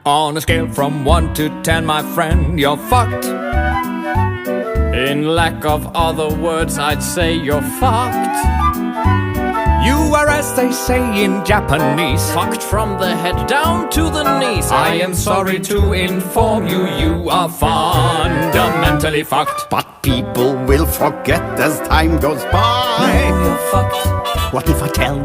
On a scale from 1 to 10, my friend, you're fucked. In lack of other words, I'd say you're fucked. You are, as they say in Japanese, fucked from the head down to the knees. I am sorry to inform you, you are fundamentally fucked. But people will forget as time goes by. No, you're fucked. What if I tell them